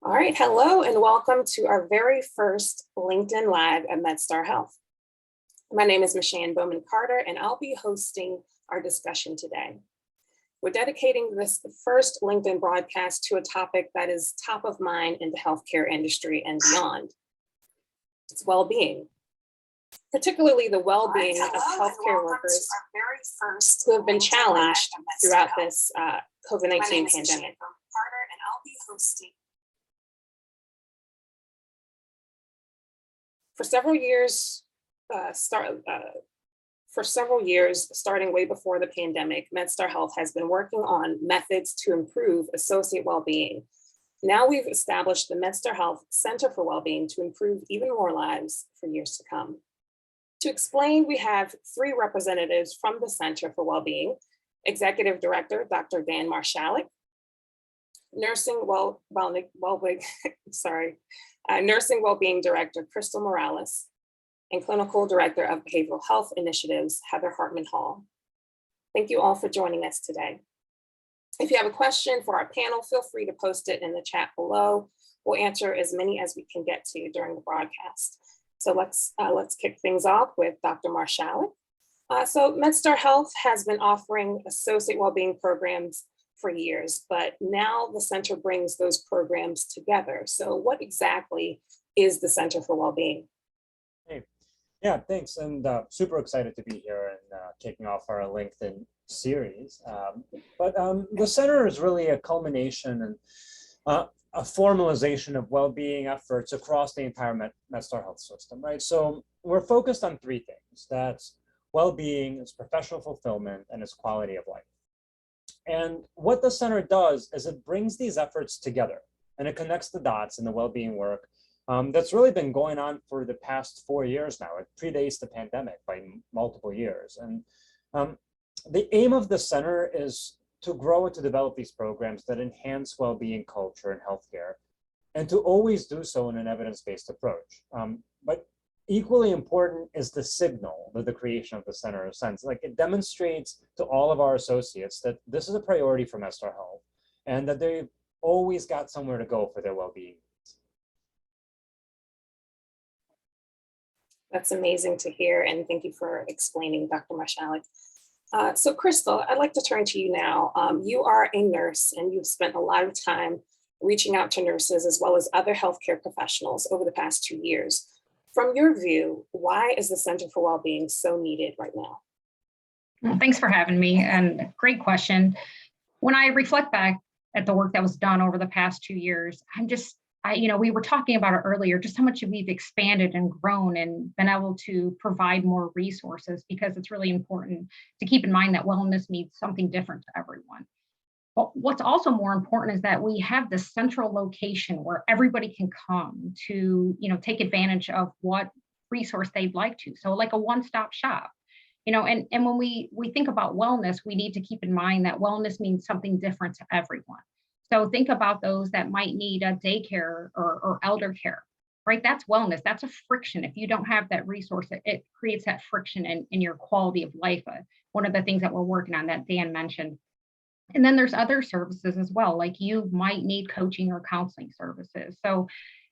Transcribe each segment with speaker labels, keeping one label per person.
Speaker 1: All right, hello and welcome to our very first LinkedIn Live at MedStar Health. My name is Michelle Bowman Carter and I'll be hosting our discussion today. We're dedicating this first LinkedIn broadcast to a topic that is top of mind in the healthcare industry and beyond. It's well-being, particularly the well-being of healthcare workers who have been challenged throughout this COVID-19 pandemic. For several years, starting way before the pandemic, MedStar Health has been working on methods to improve associate well-being. Now we've established the MedStar Health Center for Wellbeing to improve even more lives for years to come. To explain, we have three representatives from the Center for Wellbeing: Executive Director, Dr. Dan Marshalik, Nursing Wellbeing Director, Crystal Morales, and Clinical Director of Behavioral Health Initiatives, Heather Hartman Hall. Thank you all for joining us today. If you have a question for our panel, feel free to post it in the chat below. We'll answer as many as we can get to during the broadcast. So let's kick things off with Dr. Marshalik. So MedStar Health has been offering associate wellbeing programs for years, but now the center brings those programs together. So what exactly is the Center for Wellbeing?
Speaker 2: Hey, yeah, thanks. And super excited to be here and kicking off our LinkedIn series. The center is really a culmination and a formalization of well-being efforts across the entire MedStar Health system, right? So we're focused on three things. That's well-being, its professional fulfillment, and its quality of life. And what the center does is it brings these efforts together and it connects the dots in the well-being work that's really been going on for the past 4 years now. It predates the pandemic by multiple years. And the aim of the center is to grow and to develop these programs that enhance well-being culture in healthcare, and to always do so in an evidence-based approach. But equally important is the signal that the creation of the center sends. Like, it demonstrates to all of our associates that this is a priority for MedStar Health and that they've always got somewhere to go for their well-being.
Speaker 1: That's amazing to hear, and thank you for explaining, Dr. Marshalik. So Crystal, I'd like to turn to you now. You are a nurse and you've spent a lot of time reaching out to nurses as well as other healthcare professionals over the past 2 years. From your view, why is the Center for Wellbeing so needed right now?
Speaker 3: Well, thanks for having me, and great question. When I reflect back at the work that was done over the past 2 years, we were talking about it earlier, just how much we've expanded and grown and been able to provide more resources, because it's really important to keep in mind that wellness means something different to everyone. But what's also more important is that we have this central location where everybody can come to, take advantage of what resource they'd like to. So like a one-stop shop, and when we think about wellness, we need to keep in mind that wellness means something different to everyone. So think about those that might need a daycare or elder care, right? That's wellness. That's a friction. If you don't have that resource, it creates that friction in your quality of life. One of the things that we're working on that Dan mentioned. And then there's other services as well, like you might need coaching or counseling services. So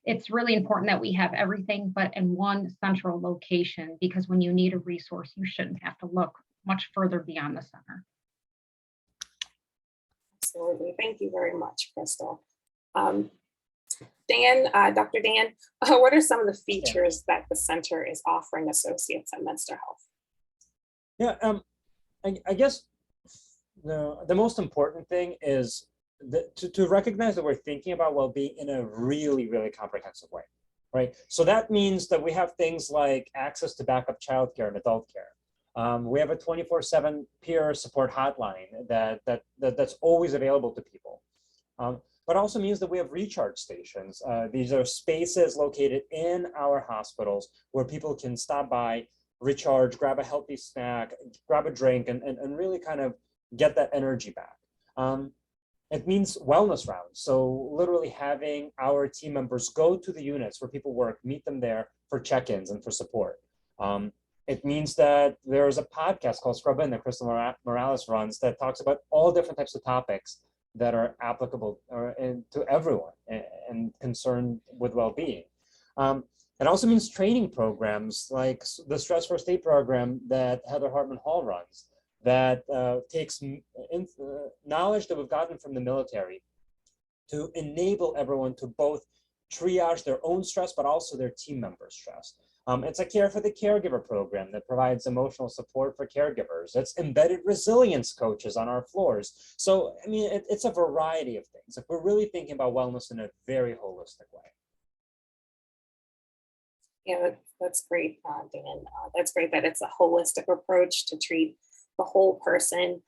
Speaker 3: it's really important that we have everything, but in one central location, because when you need a resource, you shouldn't have to look much further beyond the center.
Speaker 1: Absolutely. Thank you very much, Crystal. Dan, Dr. Dan, what are some of the features that the center is offering associates at MedStar Health?
Speaker 2: Yeah, I guess the most important thing is to recognize that we're thinking about well-being in a really, really comprehensive way, right? So that means that we have things like access to backup childcare and adult care. We have a 24/7 peer support hotline that's always available to people. But also means that we have recharge stations. These are spaces located in our hospitals where people can stop by, recharge, grab a healthy snack, grab a drink, and really kind of get that energy back. It means wellness rounds. So literally having our team members go to the units where people work, meet them there for check-ins and for support. It means that there's a podcast called Scrub In that Crystal Morales runs that talks about all different types of topics that are applicable to everyone and concerned with well-being. It also means training programs like the Stress First Aid program that Heather Hartman Hall runs, that takes knowledge that we've gotten from the military to enable everyone to both triage their own stress, but also their team members' stress. It's a Care for the Caregiver program that provides emotional support for caregivers. It's embedded resilience coaches on our floors. So, I mean, it's a variety of things. Like, we're really thinking about wellness in a very holistic way.
Speaker 1: Yeah, that's great, Dan. That's great that it's a holistic approach to treat the whole person,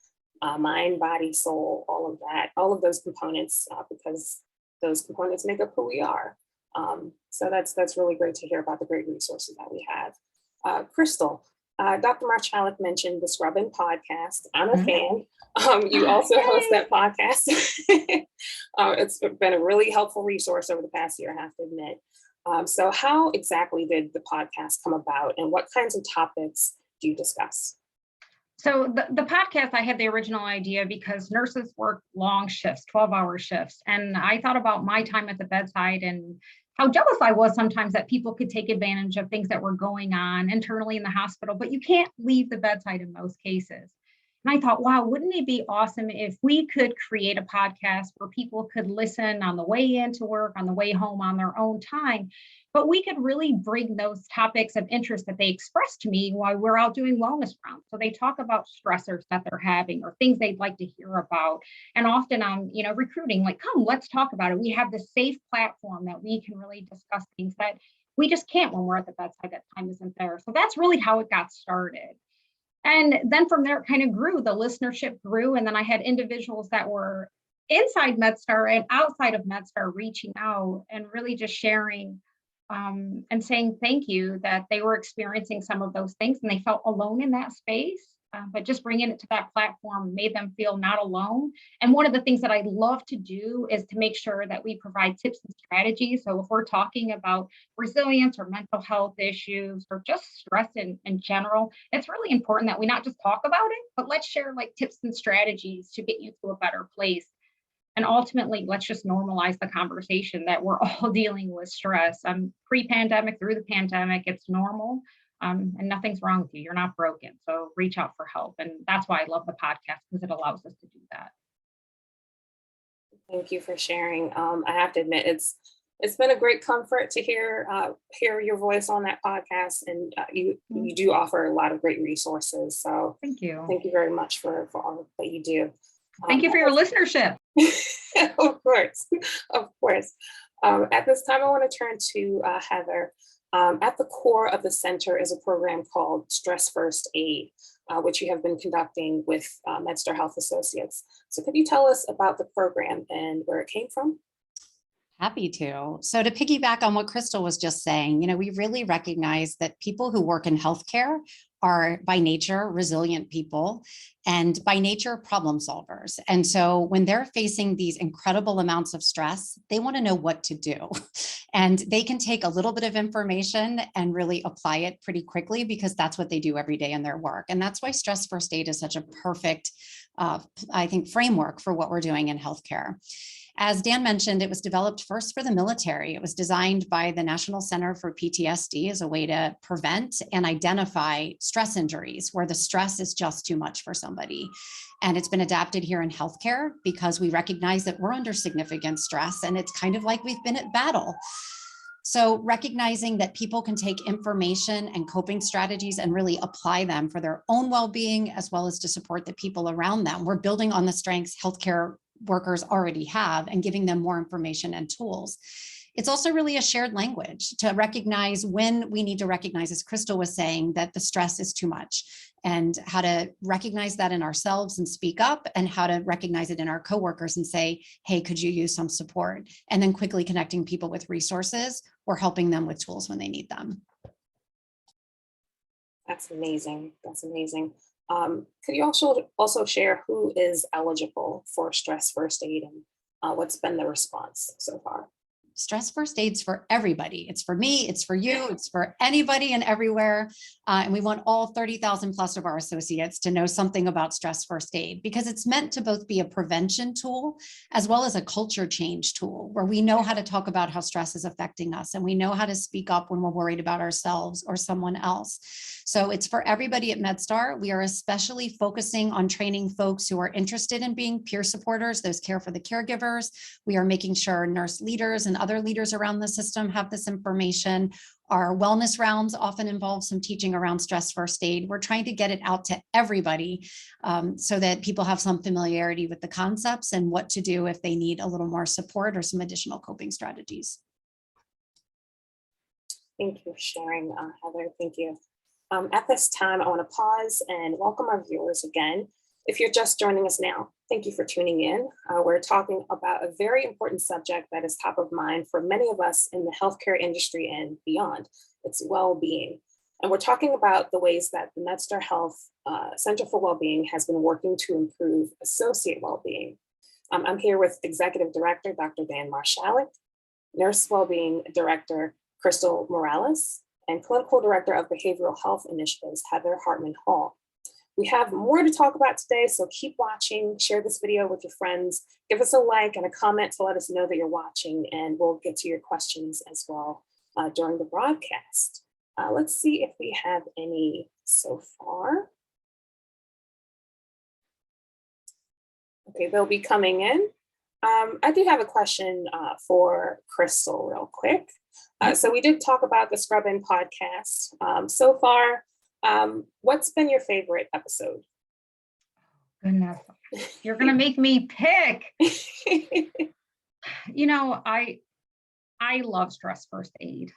Speaker 1: mind, body, soul, all of that, all of those components, because those components make up who we are. So that's really great to hear about the great resources that we have. Crystal, Dr. Marchalik mentioned the Scrubbing podcast. I'm a fan. You also host that podcast. It's been a really helpful resource over the past year, I have to admit. So how exactly did the podcast come about, and what kinds of topics do you discuss?
Speaker 3: So the podcast, I had the original idea because nurses work long shifts, 12-hour shifts. And I thought about my time at the bedside and how jealous I was sometimes that people could take advantage of things that were going on internally in the hospital, but you can't leave the bedside in most cases. And I thought, wow, wouldn't it be awesome if we could create a podcast where people could listen on the way into work, on the way home, on their own time, but we could really bring those topics of interest that they express to me while we're out doing wellness rounds. So they talk about stressors that they're having or things they'd like to hear about. And often I'm, recruiting, like, come, let's talk about it. We have this safe platform that we can really discuss things that we just can't when we're at the bedside. That time isn't there. So that's really how it got started. And then from there, it kind of grew, the listenership grew. And then I had individuals that were inside MedStar and outside of MedStar reaching out and really just sharing and saying thank you that they were experiencing some of those things and they felt alone in that space. But just bringing it to that platform made them feel not alone. And one of the things that I love to do is to make sure that we provide tips and strategies. So if we're talking about resilience or mental health issues or just stress in general, it's really important that we not just talk about it, but let's share like tips and strategies to get you to a better place. And ultimately, let's just normalize the conversation that we're all dealing with stress. Pre-pandemic, through the pandemic, it's normal. And nothing's wrong with you. You're not broken. So reach out for help. And that's why I love the podcast, because it allows us to do that.
Speaker 1: Thank you for sharing. I have to admit, it's been a great comfort to hear your voice on that podcast, and you do offer a lot of great resources. So
Speaker 3: thank you
Speaker 1: very much for all that you do.
Speaker 3: Thank you for your listenership.
Speaker 1: Of course. At this time, I want to turn to Heather. At the core of the center is a program called Stress First Aid, which you have been conducting with MedStar Health Associates. So could you tell us about the program and where it came from?
Speaker 4: Happy to. So to piggyback on what Crystal was just saying, we really recognize that people who work in healthcare are by nature resilient people and by nature problem solvers. And so when they're facing these incredible amounts of stress, they want to know what to do. And they can take a little bit of information and really apply it pretty quickly because that's what they do every day in their work. And that's why Stress First Aid is such a perfect, framework for what we're doing in healthcare. As Dan mentioned, it was developed first for the military. It was designed by the National Center for PTSD as a way to prevent and identify stress injuries where the stress is just too much for somebody. And it's been adapted here in healthcare because we recognize that we're under significant stress and it's kind of like we've been at battle. So recognizing that people can take information and coping strategies and really apply them for their own well-being as well as to support the people around them. We're building on the strengths healthcare workers already have and giving them more information and tools. It's also really a shared language to recognize when we need to recognize, as Crystal was saying, that the stress is too much and how to recognize that in ourselves and speak up and how to recognize it in our coworkers and say, hey, could you use some support? And then quickly connecting people with resources or helping them with tools when they need them.
Speaker 1: That's amazing. Could you also share who is eligible for Stress First Aid and what's been the response so far?
Speaker 4: stress first aid's for everybody. It's for me, it's for you, it's for anybody and everywhere. And we want all 30,000 plus of our associates to know something about stress first aid, because it's meant to both be a prevention tool as well as a culture change tool, where we know how to talk about how stress is affecting us and we know how to speak up when we're worried about ourselves or someone else. So it's for everybody at MedStar. We are especially focusing on training folks who are interested in being peer supporters, those care for the caregivers. We are making sure nurse leaders and other leaders around the system have this information. Our wellness rounds often involve some teaching around stress first aid. We're trying to get it out to everybody so that people have some familiarity with the concepts and what to do if they need a little more support or some additional coping strategies.
Speaker 1: Thank you for sharing, Heather. Thank you. At this time, I want to pause and welcome our viewers again. If you're just joining us now, thank you for tuning in. We're talking about a very important subject that is top of mind for many of us in the healthcare industry and beyond. It's well-being. And we're talking about the ways that the MedStar Health Center for Wellbeing has been working to improve associate well-being. I'm here with Executive Director, Dr. Dan Marshalik, Nurse Wellbeing Director, Crystal Morales, and Clinical Director of Behavioral Health Initiatives, Heather Hartman-Hall. We have more to talk about today, so keep watching, share this video with your friends, give us a like and a comment to let us know that you're watching, and we'll get to your questions as well during the broadcast. Let's see if we have any so far. Okay, they'll be coming in. I do have a question for Crystal real quick. So we did talk about the Scrub In podcast. So far, what's been your favorite episode?
Speaker 3: Goodness, you're gonna make me pick. You know, I love stress first aid.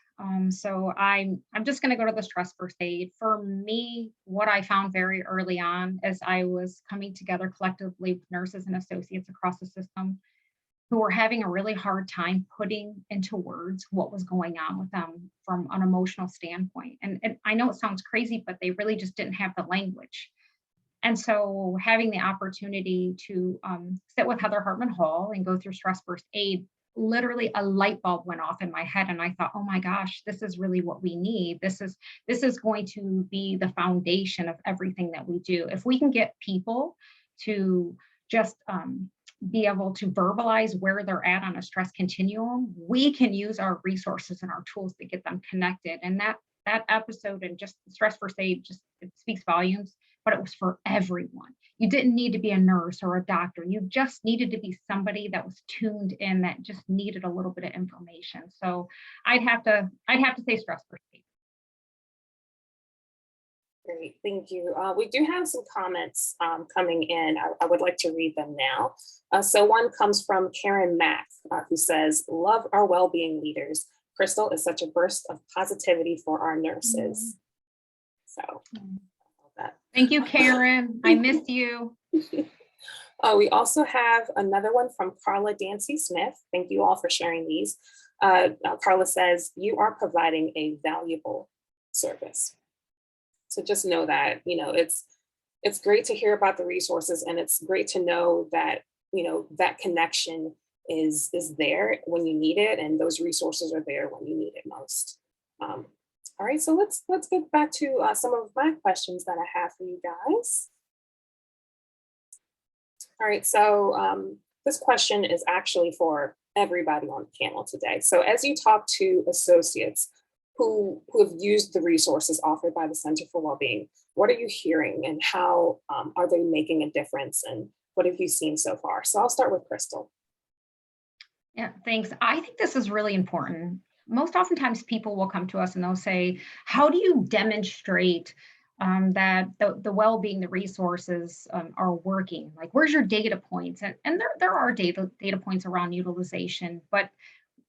Speaker 3: So I'm just gonna go to the stress first aid. For me, what I found very early on as I was coming together collectively with nurses and associates across the system who were having a really hard time putting into words what was going on with them from an emotional standpoint. And I know it sounds crazy, but they really just didn't have the language. And so having the opportunity to sit with Heather Hartman-Hall and go through stress first aid, literally a light bulb went off in my head. And I thought, oh my gosh, this is really what we need. This is going to be the foundation of everything that we do. If we can get people to just be able to verbalize where they're at on a stress continuum, we can use our resources and our tools to get them connected. And that episode and just stress first aid, just it speaks volumes, but it was for everyone. You didn't need to be a nurse or a doctor. You just needed to be somebody that was tuned in, that just needed a little bit of information. So I'd have to say stress first aid.
Speaker 1: Great, thank you. We do have some comments coming in. I would like to read them now. So one comes from Karen Mack, who says, love our well-being leaders. Crystal is such a burst of positivity for our nurses. So
Speaker 3: thank you, Karen. I miss you.
Speaker 1: We also have another one from Carla Dancy Smith. Thank you all for sharing these. Carla says, you are providing a valuable service. So just know that, you know, it's great to hear about the resources, and it's great to know that, you know, that connection is there when you need it, and those resources are there when you need it most. All right, so let's get back to some of my questions that I have for you guys. All right, so this question is actually for everybody on the panel today. So as you talk to associates who have used the resources offered by the Center for Wellbeing, what are you hearing, and how are they making a difference, and what have you seen so far? So I'll start with Crystal.
Speaker 3: Yeah, thanks. I think this is really important. Most oftentimes people will come to us and they'll say, how do you demonstrate that the well-being, the resources are working? Like, where's your data points? And there are data points around utilization, but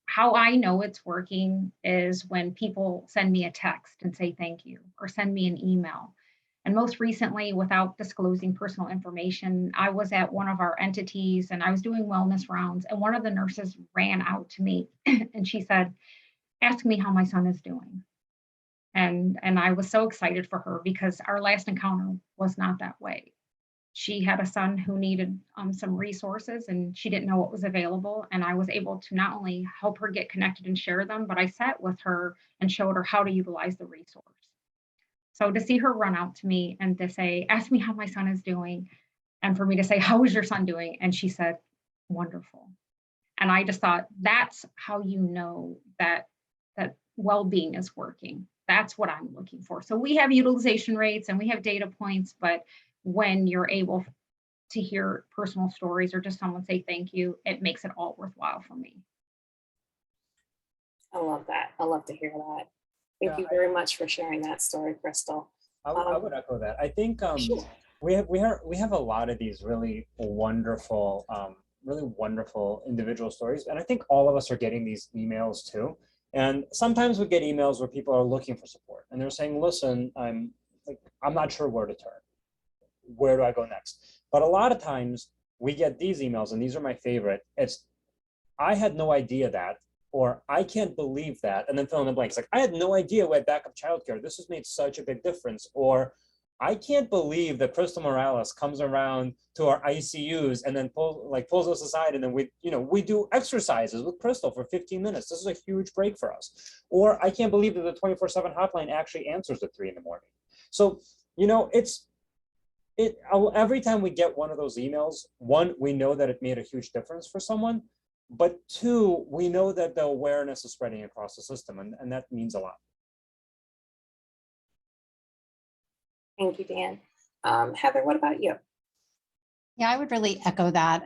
Speaker 3: how I know it's working is when people send me a text and say thank you, or send me an email. And most recently, without disclosing personal information, I was at one of our entities and I was doing wellness rounds, and one of the nurses ran out to me and she said, ask me how my son is doing. And I was so excited for her, because our last encounter was not that way. She had a son who needed some resources and she didn't know what was available. And I was able to not only help her get connected and share them, but I sat with her and showed her how to utilize the resource. So to see her run out to me and to say, ask me how my son is doing. And for me to say, how is your son doing? And she said, wonderful. And I just thought, that's how you know that well-being is working. That's what I'm looking for. So we have utilization rates and we have data points, but when you're able to hear personal stories or just someone say thank you, it makes it all worthwhile for me.
Speaker 1: I love that. I love to hear that. Thank
Speaker 2: Yeah,
Speaker 1: you very much for sharing that story, Crystal.
Speaker 2: I would echo that. I think
Speaker 1: Sure.
Speaker 2: we have a lot of these really wonderful individual stories, and I think all of us are getting these emails too. And sometimes we get emails where people are looking for support, and they're saying, "Listen, I'm not sure where to turn. Where do I go next?" But a lot of times we get these emails, and these are my favorite. It's, "I had no idea that," or "I can't believe that," and then fill in the blanks. Like, "I had no idea we had backup childcare. This has made such a big difference." Or, "I can't believe that Crystal Morales comes around to our ICUs and then pulls us aside, and then we do exercises with Crystal for 15 minutes. This is a huge break for us." Or, "I can't believe that the 24/7 hotline actually answers at 3 in the morning." So, every time we get one of those emails, one, we know that it made a huge difference for someone, but two, we know that the awareness is spreading across the system, and that means a lot.
Speaker 1: Thank you, Dan. Heather, what about you?
Speaker 4: Yeah, I would really echo that.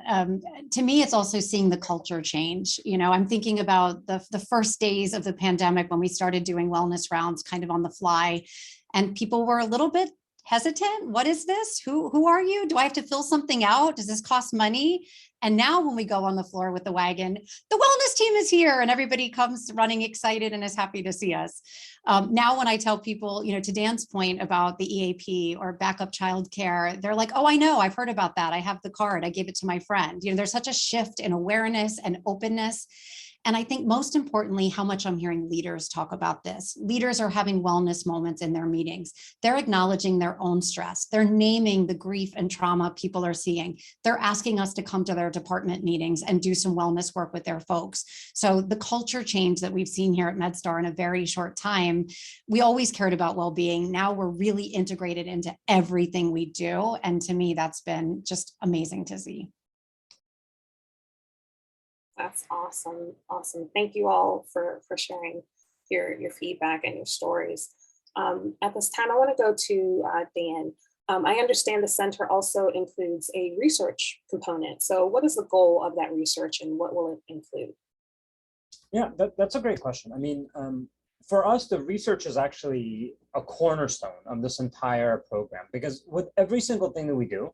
Speaker 4: To me, it's also seeing the culture change. I'm thinking about the first days of the pandemic when we started doing wellness rounds kind of on the fly, and people were a little bit hesitant. What is this? Who are you? Do I have to fill something out? Does this cost money? And now when we go on the floor with the wagon, the wellness team is here and everybody comes running excited and is happy to see us. Now, when I tell people, to Dan's point about the EAP or backup childcare, they're like, "Oh, I know, I've heard about that. I have the card. I gave it to my friend." There's such a shift in awareness and openness. And I think most importantly, how much I'm hearing leaders talk about this. Leaders are having wellness moments in their meetings. They're acknowledging their own stress. They're naming the grief and trauma people are seeing. They're asking us to come to their department meetings and do some wellness work with their folks. So the culture change that we've seen here at MedStar in a very short time, we always cared about well-being. Now we're really integrated into everything we do. And to me, that's been just amazing to see.
Speaker 1: That's awesome. Awesome. Thank you all for sharing your feedback and your stories. At this time, I want to go to Dan. I understand the center also includes a research component. So what is the goal of that research and what will it include?
Speaker 2: Yeah, that's a great question. I mean, for us, the research is actually a cornerstone of this entire program, because with every single thing that we do,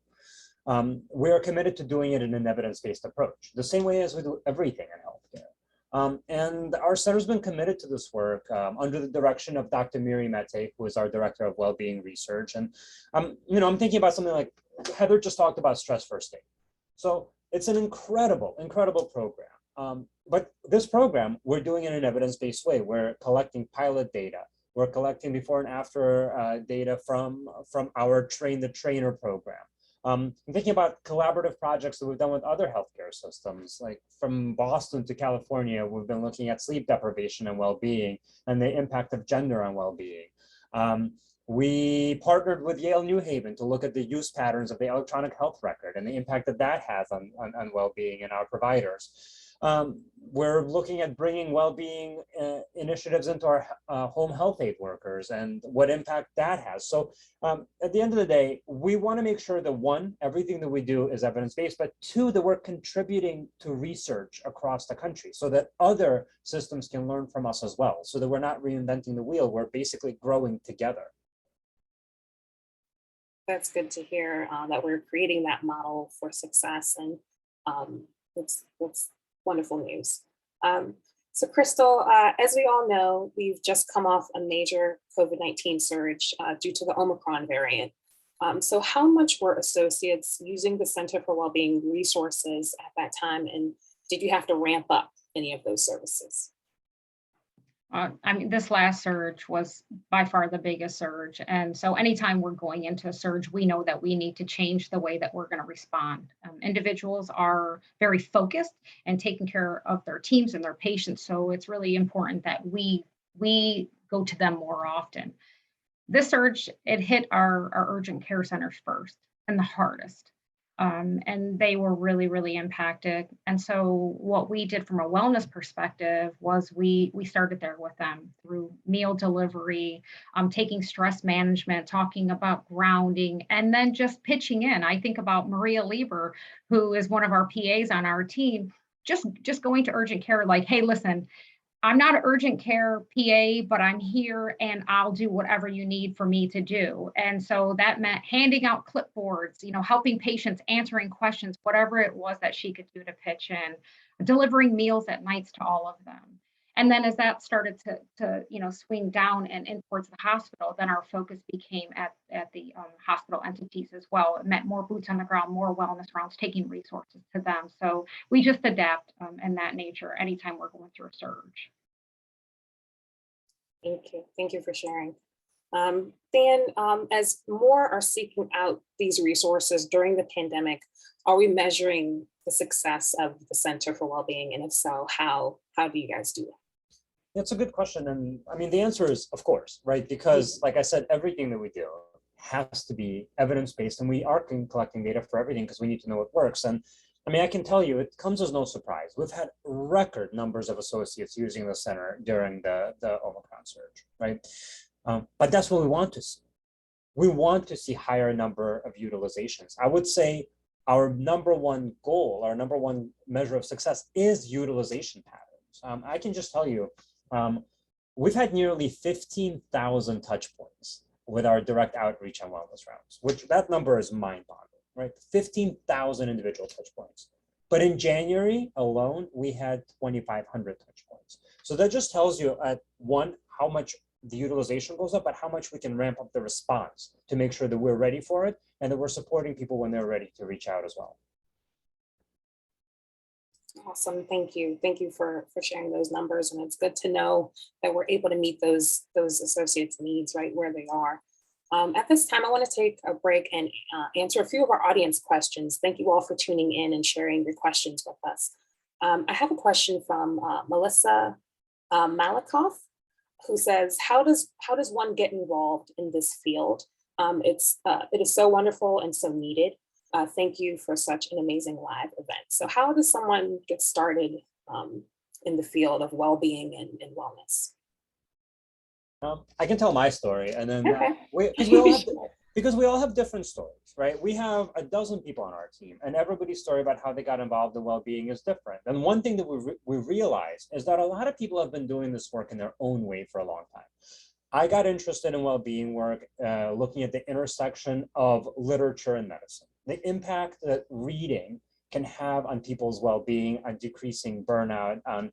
Speaker 2: we are committed to doing it in an evidence-based approach, the same way as we do everything in healthcare. And our center's been committed to this work under the direction of Dr. Miri Mete, who is our director of Wellbeing Research. And I'm thinking about something like Heather just talked about stress first aid. So it's an incredible, incredible program. But this program, we're doing it in an evidence-based way. We're collecting pilot data. We're collecting before and after data from our Train the Trainer program. I'm thinking about collaborative projects that we've done with other healthcare systems, like from Boston to California. We've been looking at sleep deprivation and well-being and the impact of gender on well-being. We partnered with Yale New Haven to look at the use patterns of the electronic health record and the impact that that has on well-being and our providers. We're looking at bringing well-being initiatives into our home health aid workers and what impact that has. So at the end of the day, we want to make sure that one, everything that we do is evidence-based, but two, that we're contributing to research across the country so that other systems can learn from us as well, so that we're not reinventing the wheel, we're basically growing together.
Speaker 1: That's good to hear that we're creating that model for success, and it's wonderful news. So Crystal, as we all know, we've just come off a major COVID-19 surge due to the Omicron variant. So how much were associates using the Center for Wellbeing resources at that time, and did you have to ramp up any of those services?
Speaker 3: I mean, this last surge was by far the biggest surge. And so anytime we're going into a surge, we know that we need to change the way that we're going to respond. Individuals are very focused and taking care of their teams and their patients. So it's really important that we go to them more often. This surge, it hit our urgent care centers first and the hardest. And they were really, really impacted. And so what we did from a wellness perspective was we started there with them through meal delivery, taking stress management, talking about grounding, and then just pitching in. I think about Maria Lieber, who is one of our PAs on our team, just going to urgent care like, hey, listen, I'm not an urgent care PA, but I'm here and I'll do whatever you need for me to do. And so that meant handing out clipboards, helping patients, answering questions, whatever it was that she could do to pitch in, delivering meals at nights to all of them. And then as that started to swing down and in towards the hospital, then our focus became at the hospital entities as well. It meant more boots on the ground, more wellness rounds, taking resources to them. So we just adapt in that nature anytime we're going through a surge.
Speaker 1: Thank you. Thank you for sharing. Dan, as more are seeking out these resources during the pandemic, are we measuring the success of the Center for Wellbeing? And if so, how do you guys do that?
Speaker 2: That's a good question. And I mean, the answer is, of course, right? Because like I said, everything that we do has to be evidence-based, and we are collecting data for everything because we need to know what works. And I mean, I can tell you, it comes as no surprise. We've had record numbers of associates using the center during the Omicron surge, right? But that's what we want to see. We want to see higher number of utilizations. I would say our number one goal, our number one measure of success is utilization patterns. I can just tell you, we've had nearly 15,000 touch points with our direct outreach and wellness rounds, which that number is mind-boggling. Right, 15,000 individual touch points. But in January alone, we had 2,500 touch points. So that just tells you at one, how much the utilization goes up, but how much we can ramp up the response to make sure that we're ready for it and that we're supporting people when they're ready to reach out as well.
Speaker 1: Awesome. Thank you. Thank you for sharing those numbers. And it's good to know that we're able to meet those associates' needs right where they are. At this time, I want to take a break and answer a few of our audience questions. Thank you all for tuning in and sharing your questions with us. I have a question from Melissa Malikoff, who says, how does one get involved in this field? It is so wonderful and so needed. Thank you for such an amazing live event. So how does someone get started in the field of well-being and wellness?
Speaker 2: I can tell my story, and then
Speaker 1: Okay.
Speaker 2: because we all have different stories, right? We have a dozen people on our team, and everybody's story about how they got involved in well-being is different. And one thing that we realized is that a lot of people have been doing this work in their own way for a long time. I got interested in well-being work looking at the intersection of literature and medicine, the impact that reading can have on people's well-being, on decreasing burnout, on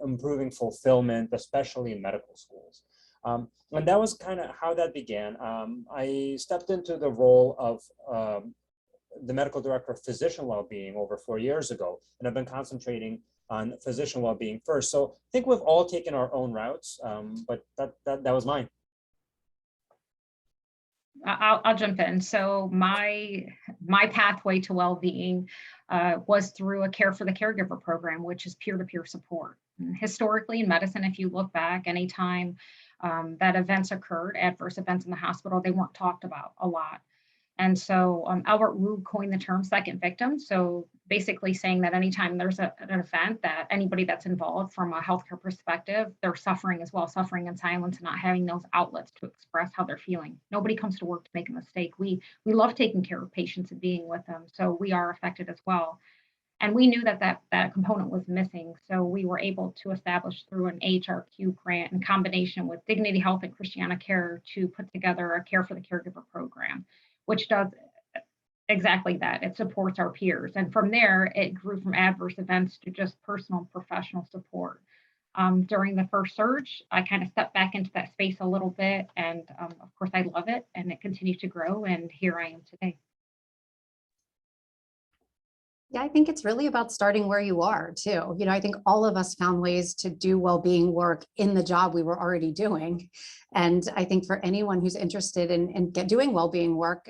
Speaker 2: improving fulfillment, especially in medical schools. And that was kind of how that began. I stepped into the role of the medical director of physician well-being over 4 years ago, and I've been concentrating on physician well-being first. So I think we've all taken our own routes, but that was mine.
Speaker 3: I'll jump in. So my pathway to well-being was through a Care for the Caregiver program, which is peer-to-peer support. And historically in medicine, if you look back, anytime that events occurred, adverse events in the hospital, they weren't talked about a lot. And so Albert Roux coined the term second victim. So basically saying that anytime there's an event that anybody that's involved from a healthcare perspective, they're suffering as well, suffering in silence and not having those outlets to express how they're feeling. Nobody comes to work to make a mistake. We love taking care of patients and being with them. So we are affected as well. And we knew that component was missing. So we were able to establish through an HRQ grant in combination with Dignity Health and Christiana Care to put together a Care for the Caregiver program, which does exactly that. It supports our peers. And from there, it grew from adverse events to just personal and professional support. During the first surge, I kind of stepped back into that space a little bit. And of course, I love it. And it continues to grow. And here I am today.
Speaker 4: Yeah, I think it's really about starting where you are too. I think all of us found ways to do well-being work in the job we were already doing. And I think for anyone who's interested in doing well-being work,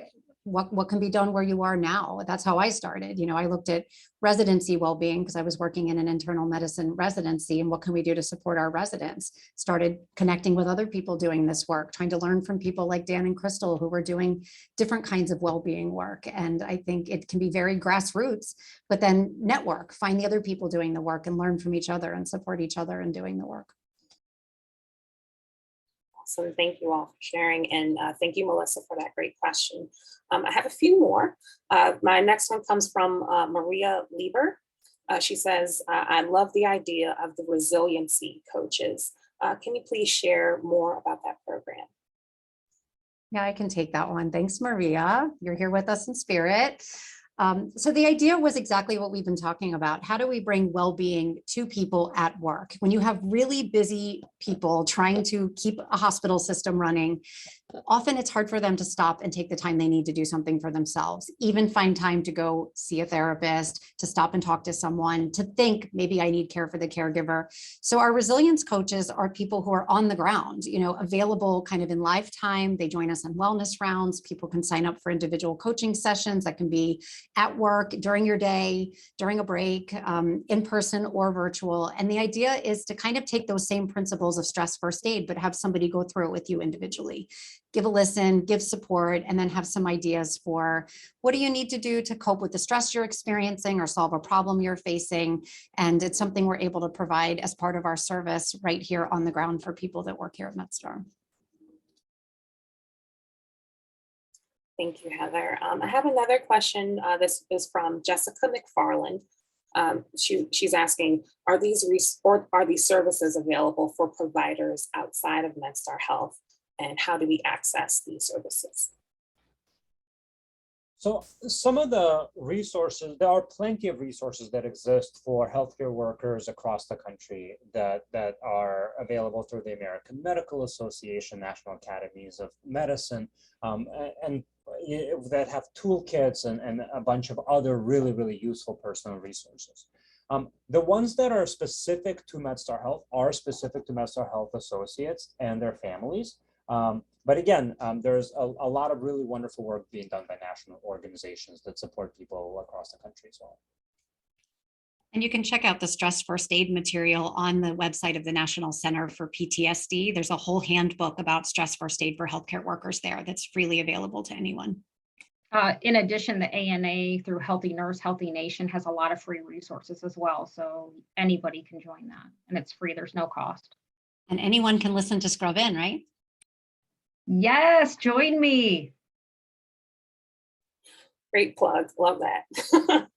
Speaker 4: what can be done where you are now? That's how I started. I looked at residency well-being because I was working in an internal medicine residency, and what can we do to support our residents? Started connecting with other people doing this work, trying to learn from people like Dan and Crystal who were doing different kinds of well-being work. And I think it can be very grassroots, but then network, find the other people doing the work and learn from each other and support each other in doing the work.
Speaker 1: Awesome. Thank you all for sharing. And thank you, Melissa, for that great question. I have a few more. My next one comes from Maria Lieber. She says, I love the idea of the resiliency coaches. Can you please share more about that program?
Speaker 4: Yeah, I can take that one. Thanks, Maria. You're here with us in spirit. So the idea was exactly what we've been talking about. How do we bring well-being to people at work? When you have really busy people trying to keep a hospital system running, often it's hard for them to stop and take the time they need to do something for themselves, even find time to go see a therapist, to stop and talk to someone, to think maybe I need care for the caregiver. So our resilience coaches are people who are on the ground, available kind of in lifetime. They join us on wellness rounds. People can sign up for individual coaching sessions that can be at work, during your day, during a break, in person or virtual. And the idea is to kind of take those same principles of stress first aid, but have somebody go through it with you individually. Give a listen, give support, and then have some ideas for what do you need to do to cope with the stress you're experiencing or solve a problem you're facing. And it's something we're able to provide as part of our service right here on the ground for people that work here at MedStar.
Speaker 1: Thank you, Heather. I have another question. This is from Jessica McFarland. She's asking, are these services available for providers outside of MedStar Health? And how do we access these services?
Speaker 2: So some of the resources, there are plenty of resources that exist for healthcare workers across the country that are available through the American Medical Association, National Academies of Medicine, and that have toolkits and a bunch of other really, really useful personal resources. The ones that are specific to MedStar Health are specific to MedStar Health associates and their families. But again, there's a lot of really wonderful work being done by national organizations that support people across the country as well.
Speaker 4: And you can check out the stress first aid material on the website of the National Center for PTSD. There's a whole handbook about stress first aid for healthcare workers there that's freely available to anyone.
Speaker 3: In addition, the ANA through Healthy Nurse, Healthy Nation has a lot of free resources as well. So anybody can join that, and it's free. There's no cost.
Speaker 4: And anyone can listen to Scrub In, right?
Speaker 3: Yes, join me.
Speaker 1: Great plug, love that.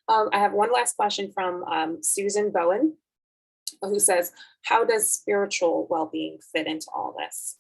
Speaker 1: I have one last question from Susan Bowen, who says, how does spiritual well-being fit into all this?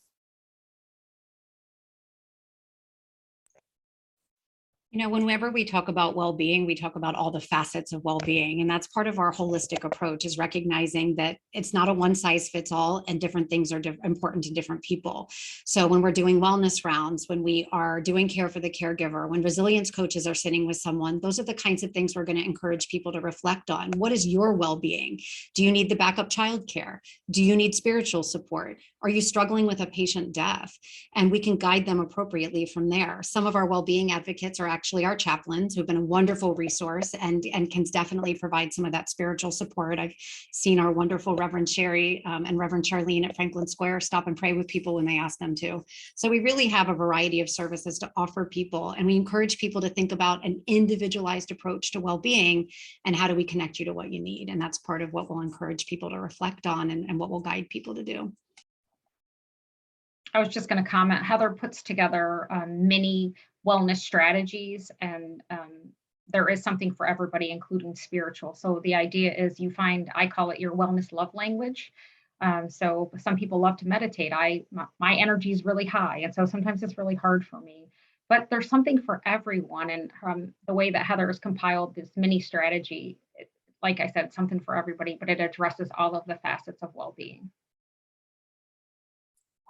Speaker 4: Whenever we talk about well-being, we talk about all the facets of well-being. And that's part of our holistic approach, is recognizing that it's not a one size fits all and different things are important to different people. So when we're doing wellness rounds, when we are doing care for the caregiver, when resilience coaches are sitting with someone, those are the kinds of things we're going to encourage people to reflect on. What is your well-being? Do you need the backup childcare? Do you need spiritual support? Are you struggling with a patient death? And we can guide them appropriately from there. Some of our well-being advocates are actually our chaplains, who've been a wonderful resource and can definitely provide some of that spiritual support. I've seen our wonderful Reverend Sherry and Reverend Charlene at Franklin Square stop and pray with people when they ask them to. So we really have a variety of services to offer people, and we encourage people to think about an individualized approach to well-being and how do we connect you to what you need. And that's part of what we'll encourage people to reflect on and what we'll guide people to do.
Speaker 3: I was just going to comment, Heather puts together many wellness strategies, and there is something for everybody, including spiritual. So the idea is you find, I call it your wellness love language. So some people love to meditate. My energy is really high. And so sometimes it's really hard for me, but there's something for everyone. And the way that Heather has compiled this mini strategy, like I said, something for everybody, but it addresses all of the facets of well-being.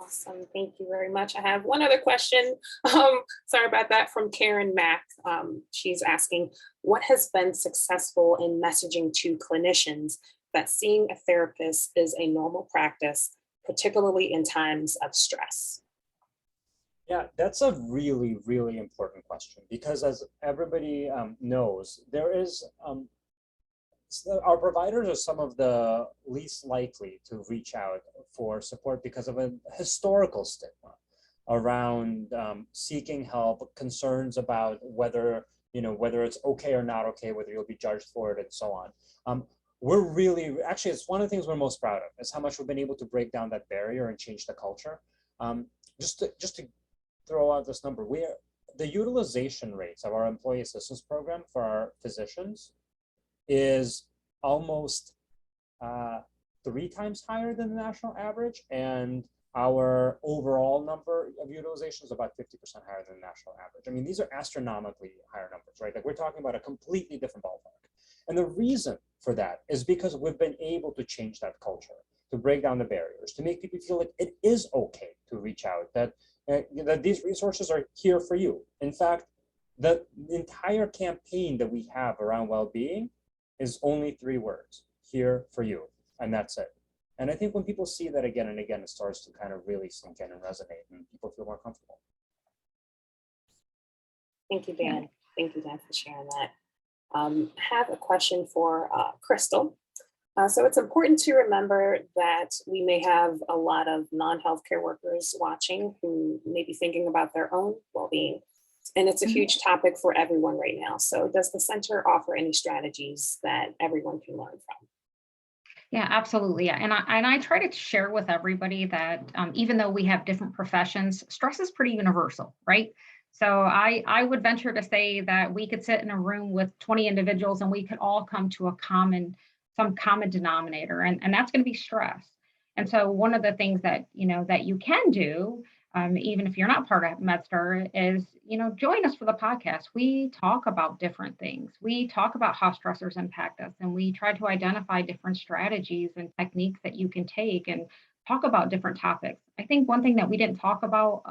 Speaker 1: Awesome. Thank you very much. I have one other question. Sorry about that, from Karen Mack. She's asking, what has been successful in messaging to clinicians that seeing a therapist is a normal practice, particularly in times of stress?
Speaker 2: Yeah, that's a really, really important question because as everybody knows, there is our providers are some of the least likely to reach out for support because of a historical stigma around seeking help, concerns about whether whether it's okay or not okay, whether you'll be judged for it, and so on. We're really actually it's one of the things we're most proud of is how much we've been able to break down that barrier and change the culture. Just to throw out this number, the utilization rates of our employee assistance program for our physicians is almost 3 times higher than the national average, and our overall number of utilization is about 50% higher than the national average. I mean, these are astronomically higher numbers, right? Like we're talking about a completely different ballpark. And the reason for that is because we've been able to change that culture, to break down the barriers, to make people feel like it is okay to reach out, that these resources are here for you. In fact, the entire campaign that we have around well-being is only 3 words: here for you, and that's it. And I think when people see that again and again, it starts to kind of really sink in and resonate, and people feel more comfortable.
Speaker 1: Thank you, Dan. Thank you, Dan, for sharing that. I have a question for Crystal. So it's important to remember that we may have a lot of non-healthcare workers watching who may be thinking about their own well-being. And it's a huge topic for everyone right now. So does the center offer any strategies that everyone can learn from?
Speaker 3: Yeah, absolutely. Yeah. And I try to share with everybody that even though we have different professions, stress is pretty universal, right? So I would venture to say that we could sit in a room with 20 individuals and we could all come to some common denominator, and that's going to be stress. And so one of the things that that you can do, even if you're not part of MedStar, is join us for the podcast. We talk about different things. We talk about how stressors impact us, and we try to identify different strategies and techniques that you can take and talk about different topics. I think one thing that we didn't talk about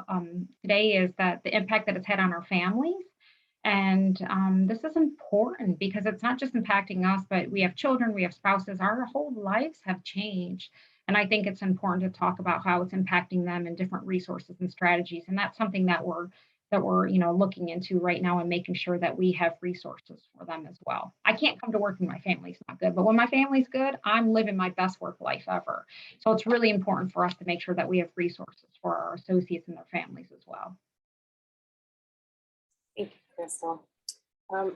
Speaker 3: today is that the impact that it's had on our families. And this is important because it's not just impacting us, but we have children, we have spouses, our whole lives have changed. And I think it's important to talk about how it's impacting them and different resources and strategies. And that's something that we're looking into right now and making sure that we have resources for them as well. I can't come to work when my family's not good, but when my family's good, I'm living my best work life ever. So it's really important for us to make sure that we have resources for our associates and their families as well.
Speaker 1: Thank you, Crystal.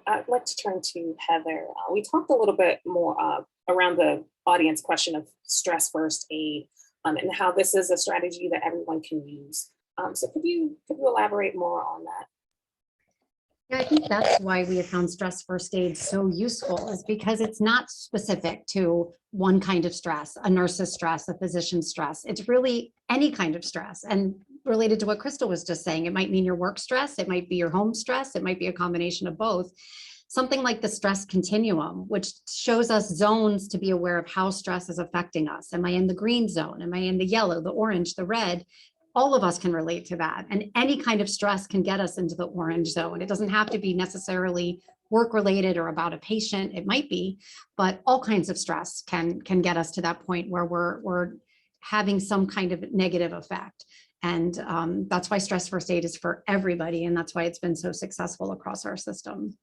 Speaker 1: I'd like to turn to Heather. We talked a little bit more around the audience question of stress first aid and how this is a strategy that everyone can use. So could you elaborate more on that?
Speaker 4: Yeah, I think that's why we have found stress first aid so useful, is because it's not specific to one kind of stress, a nurse's stress, a physician's stress. It's really any kind of stress. And related to what Crystal was just saying, it might mean your work stress, it might be your home stress, it might be a combination of both. Something like the stress continuum, which shows us zones to be aware of how stress is affecting us. Am I in the green zone? Am I in the yellow, the orange, the red? All of us can relate to that. And any kind of stress can get us into the orange zone. It doesn't have to be necessarily work related or about a patient. It might be, but all kinds of stress can get us to that point where we're having some kind of negative effect. And that's why stress first aid is for everybody. And that's why it's been so successful across our system.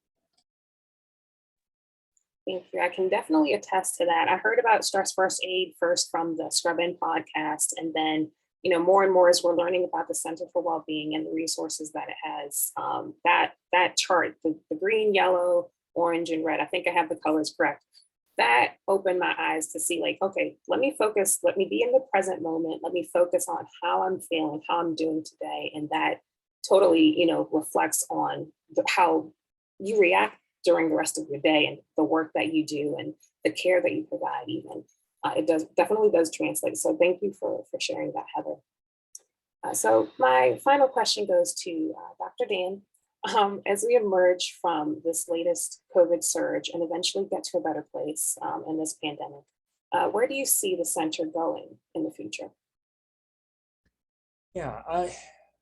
Speaker 1: Thank you. I can definitely attest to that. I heard about stress first aid first from the Scrub In podcast, and then more and more as we're learning about the Center for Wellbeing and the resources that it has. That chart, the green, yellow, orange, and red, I think I have the colors correct. That opened my eyes to see, like, okay, let me focus, let me be in the present moment, let me focus on how I'm feeling, how I'm doing today. And that totally, reflects on how you react during the rest of your day and the work that you do and the care that you provide even. It definitely does translate. So thank you for sharing that, Heather. So my final question goes to Dr. Dan. As we emerge from this latest COVID surge and eventually get to a better place in this pandemic, where do you see the center going in the future?
Speaker 2: Yeah,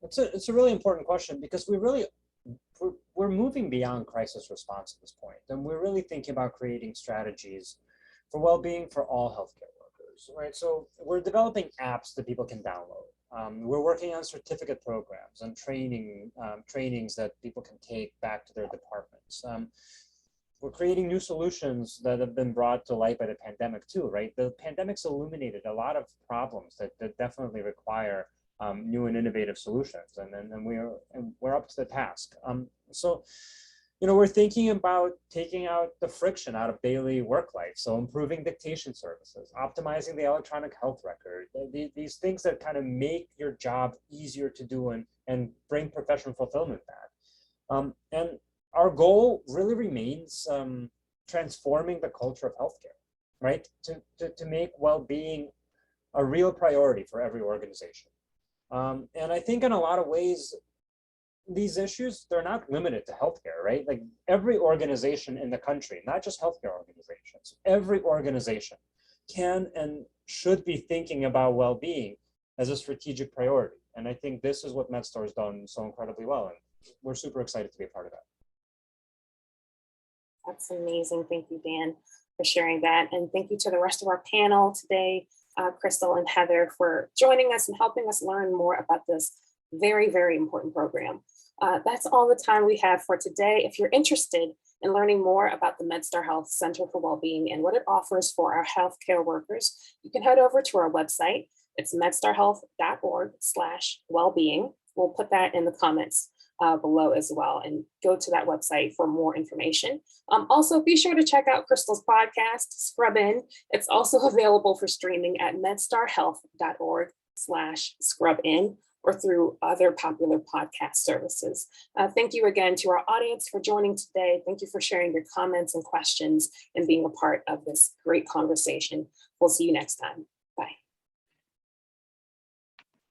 Speaker 2: it's a really important question because we're moving beyond crisis response at this point, and we're really thinking about creating strategies for well-being for all healthcare workers, right? So we're developing apps that people can download. We're working on certificate programs and trainings that people can take back to their departments. We're creating new solutions that have been brought to light by the pandemic too, right? The pandemic's illuminated a lot of problems that definitely require new and innovative solutions, and we're up to the task. So, we're thinking about taking out the friction out of daily work life. So improving dictation services, optimizing the electronic health record, these things that kind of make your job easier to do and bring professional fulfillment back. And our goal really remains transforming the culture of healthcare, right? To make well-being a real priority for every organization. And I think in a lot of ways, these issues, they're not limited to healthcare, right? Like every organization in the country, not just healthcare organizations, every organization can and should be thinking about well-being as a strategic priority. And I think this is what MedStar has done so incredibly well. And we're super excited to be a part of that.
Speaker 1: That's amazing. Thank you, Dan, for sharing that. And thank you to the rest of our panel today, Crystal and Heather, for joining us and helping us learn more about this very, very important program. That's all the time we have for today. If you're interested in learning more about the MedStar Health Center for Wellbeing and what it offers for our healthcare workers, you can head over to our website. It's medstarhealth.org/wellbeing. We'll put that in the comments below as well, and go to that website for more information. Also, be sure to check out Crystal's podcast, Scrub In. It's also available for streaming at medstarhealth.org/scrubin or through other popular podcast services. Thank you again to our audience for joining today. Thank you for sharing your comments and questions and being a part of this great conversation. We'll see you next time.